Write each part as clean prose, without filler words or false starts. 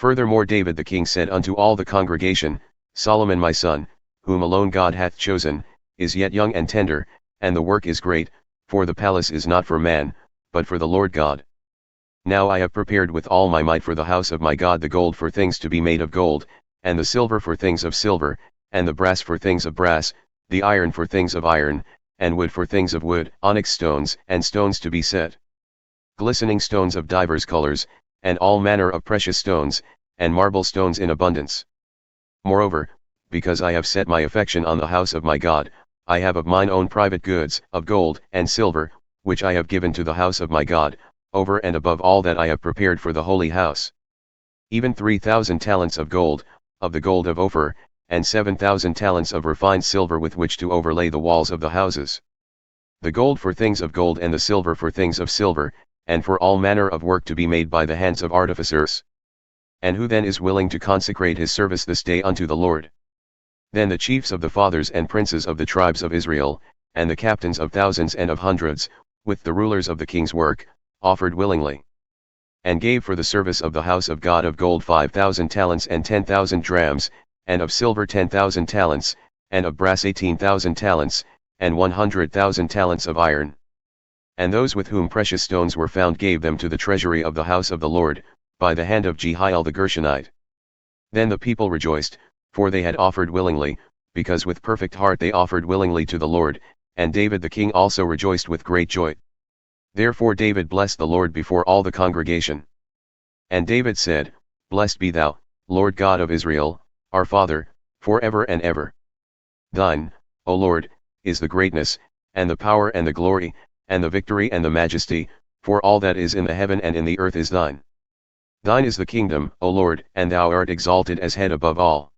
Furthermore David the king said unto all the congregation, Solomon my son, whom alone God hath chosen, is yet young and tender, and the work is great, for the palace is not for man, but for the Lord God. Now I have prepared with all my might for the house of my God the gold for things to be made of gold, and the silver for things of silver, and the brass for things of brass, the iron for things of iron, and wood for things of wood, onyx stones and stones to be set, glistening stones of divers colors, and all manner of precious stones, and marble stones in abundance. Moreover, because I have set my affection on the house of my God, I have of mine own private goods, of gold and silver, which I have given to the house of my God, over and above all that I have prepared for the holy house. Even 3,000 talents of gold, of the gold of Ophir, and 7,000 talents of refined silver with which to overlay the walls of the houses. The gold for things of gold and the silver for things of silver, and for all manner of work to be made by the hands of artificers. And who then is willing to consecrate his service this day unto the Lord? Then the chiefs of the fathers and princes of the tribes of Israel, and the captains of thousands and of hundreds, with the rulers of the king's work, offered willingly, and gave for the service of the house of God of gold 5,000 talents and 10,000 drams, and of silver 10,000 talents, and of brass 18,000 talents, and 100,000 talents of iron. And those with whom precious stones were found gave them to the treasury of the house of the Lord, by the hand of Jehiel the Gershonite. Then the people rejoiced, for they had offered willingly, because with perfect heart they offered willingly to the Lord, and David the king also rejoiced with great joy. Therefore David blessed the Lord before all the congregation. And David said, Blessed be thou, Lord God of Israel, our Father, forever and ever. Thine, O Lord, is the greatness, and the power and the glory, and the victory and the majesty, for all that is in the heaven and in the earth is thine. Thine is the kingdom, O Lord, and thou art exalted as head above all.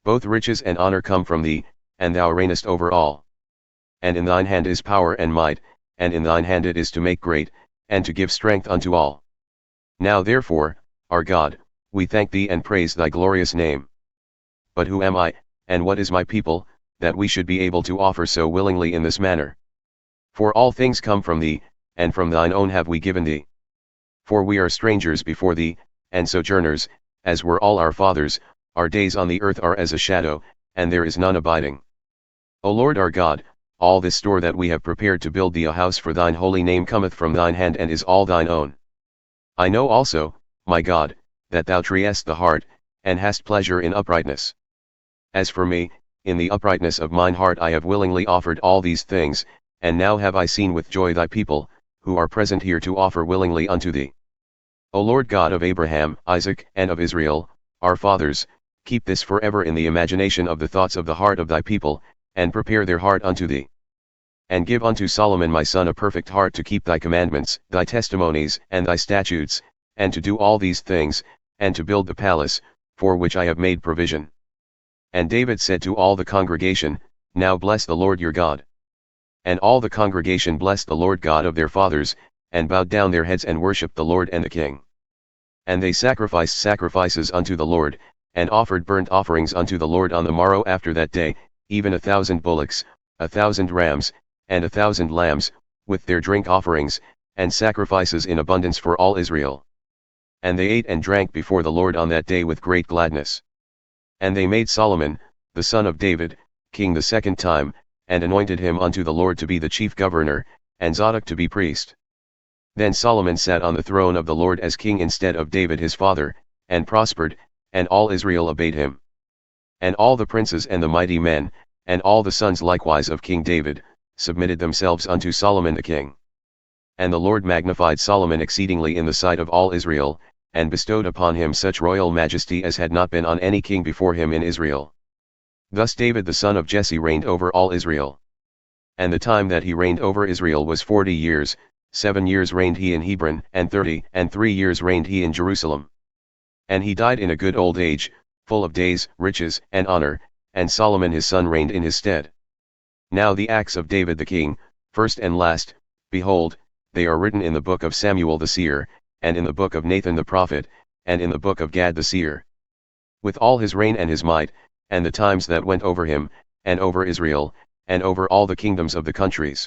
Both riches and honor come from thee, and thou reignest over all. And in thine hand is power and might, and in thine hand it is to make great, and to give strength unto all. Now therefore, our God, we thank thee and praise thy glorious name. But who am I, and what is my people, that we should be able to offer so willingly in this manner? For all things come from thee, and from thine own have we given thee. For we are strangers before thee, and sojourners, as were all our fathers, our days on the earth are as a shadow, and there is none abiding. O Lord our God, all this store that we have prepared to build thee a house for thine holy name cometh from thine hand and is all thine own. I know also, my God, that thou triest the heart, and hast pleasure in uprightness. As for me, in the uprightness of mine heart I have willingly offered all these things, and now have I seen with joy thy people, who are present here to offer willingly unto thee. O Lord God of Abraham, Isaac, and of Israel, our fathers, keep this forever in the imagination of the thoughts of the heart of thy people, and prepare their heart unto thee. And give unto Solomon my son a perfect heart to keep thy commandments, thy testimonies, and thy statutes, and to do all these things, and to build the palace, for which I have made provision. And David said to all the congregation, Now bless the Lord your God. And all the congregation blessed the Lord God of their fathers, and bowed down their heads and worshipped the Lord and the king. And they sacrificed sacrifices unto the Lord, and offered burnt offerings unto the Lord on the morrow after that day, even 1,000 bullocks, 1,000 rams, and 1,000 lambs, with their drink offerings, and sacrifices in abundance for all Israel. And they ate and drank before the Lord on that day with great gladness. And they made Solomon, the son of David, king the second time, and anointed him unto the Lord to be the chief governor, and Zadok to be priest. Then Solomon sat on the throne of the Lord as king instead of David his father, and prospered, and all Israel obeyed him. And all the princes and the mighty men, and all the sons likewise of King David, submitted themselves unto Solomon the king. And the Lord magnified Solomon exceedingly in the sight of all Israel, and bestowed upon him such royal majesty as had not been on any king before him in Israel. Thus David the son of Jesse reigned over all Israel. And the time that he reigned over Israel was 40 years, 7 years reigned he in Hebron, and 33 years reigned he in Jerusalem. And he died in a good old age, full of days, riches, and honor, and Solomon his son reigned in his stead. Now the acts of David the king, first and last, behold, they are written in the book of Samuel the seer, and in the book of Nathan the prophet, and in the book of Gad the seer. With all his reign and his might, and the times that went over him, and over Israel, and over all the kingdoms of the countries.